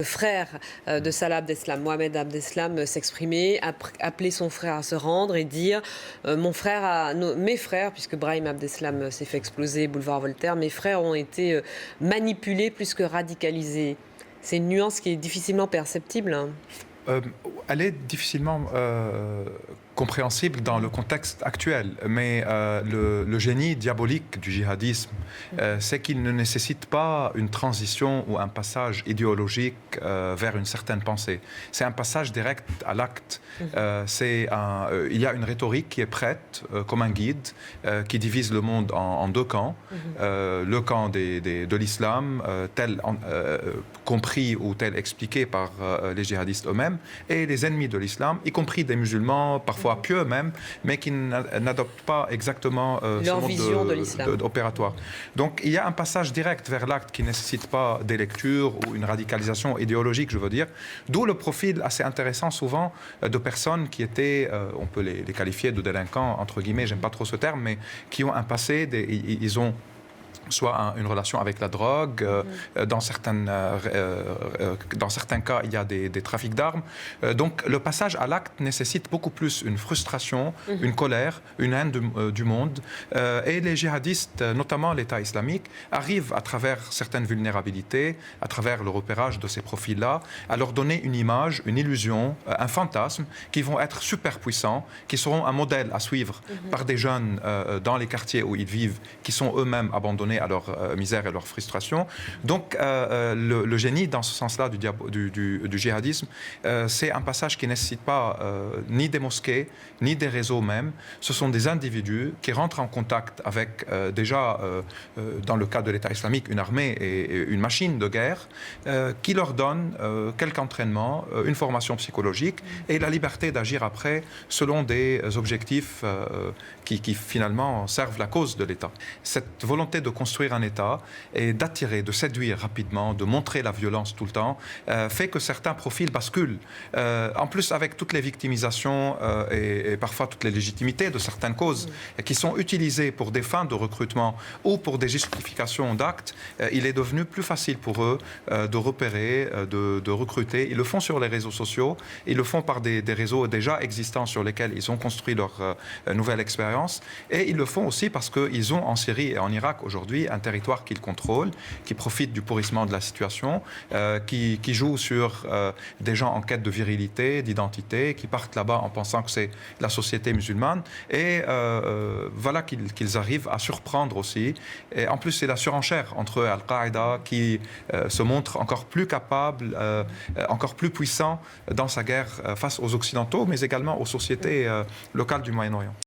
Le frère de Salah Abdeslam, Mohamed Abdeslam, s'exprimer, appeler son frère à se rendre et dire mes frères, puisque Brahim Abdeslam s'est fait exploser boulevard Voltaire, mes frères ont été manipulés plus que radicalisés. C'est une nuance qui est difficilement perceptible. Hein. Elle est difficilement compréhensible dans le contexte actuel, mais le génie diabolique du djihadisme, c'est qu'il ne nécessite pas une transition ou un passage idéologique vers une certaine pensée. C'est un passage direct à l'acte. Il y a une rhétorique qui est prête comme un guide qui divise le monde en deux camps. Le camp de l'islam, tel compris ou tel expliqué par les djihadistes eux-mêmes, et les ennemis de l'islam, y compris des musulmans, parfois pieux même, mais qui n'adoptent pas exactement ce mode opératoire. Donc il y a un passage direct vers l'acte qui ne nécessite pas des lectures ou une radicalisation idéologique, je veux dire. D'où le profil assez intéressant souvent de personnes qui étaient, on peut les qualifier de délinquants, entre guillemets, j'aime pas trop ce terme, mais qui ont un passé, ils ont soit une relation avec la drogue, dans certains cas, il y a des trafics d'armes. Donc le passage à l'acte nécessite beaucoup plus une frustration, une colère, une haine du monde. Et les djihadistes, notamment l'État islamique, arrivent à travers certaines vulnérabilités, à travers le repérage de ces profils-là, à leur donner une image, une illusion, un fantasme, qui vont être super puissants, qui seront un modèle à suivre par des jeunes dans les quartiers où ils vivent, qui sont eux-mêmes abandonnés à leur misère et leur frustration. Donc le génie dans ce sens-là du djihadisme, c'est un passage qui ne nécessite pas ni des mosquées, ni des réseaux même. Ce sont des individus qui rentrent en contact avec déjà, dans le cas de l'État islamique, une armée et une machine de guerre qui leur donne quelque entraînement, une formation psychologique et la liberté d'agir après selon des objectifs qui finalement servent la cause de l'État. Cette volonté de construire un État et d'attirer, de séduire rapidement, de montrer la violence tout le temps, fait que certains profils basculent. En plus, avec toutes les victimisations et parfois toutes les légitimités de certaines causes qui sont utilisées pour des fins de recrutement ou pour des justifications d'actes, il est devenu plus facile pour eux de repérer, de recruter. Ils le font sur les réseaux sociaux, ils le font par des réseaux déjà existants sur lesquels ils ont construit leur nouvelle expérience, et ils le font aussi parce qu'ils ont en Syrie et en Irak aujourd'hui un territoire qu'ils contrôlent, qui profite du pourrissement de la situation, qui joue sur des gens en quête de virilité, d'identité, qui partent là-bas en pensant que c'est la société musulmane, et voilà qu'ils arrivent à surprendre aussi. Et en plus, c'est la surenchère entre Al-Qaïda qui se montre encore plus capable, encore plus puissant dans sa guerre face aux Occidentaux, mais également aux sociétés locales du Moyen-Orient.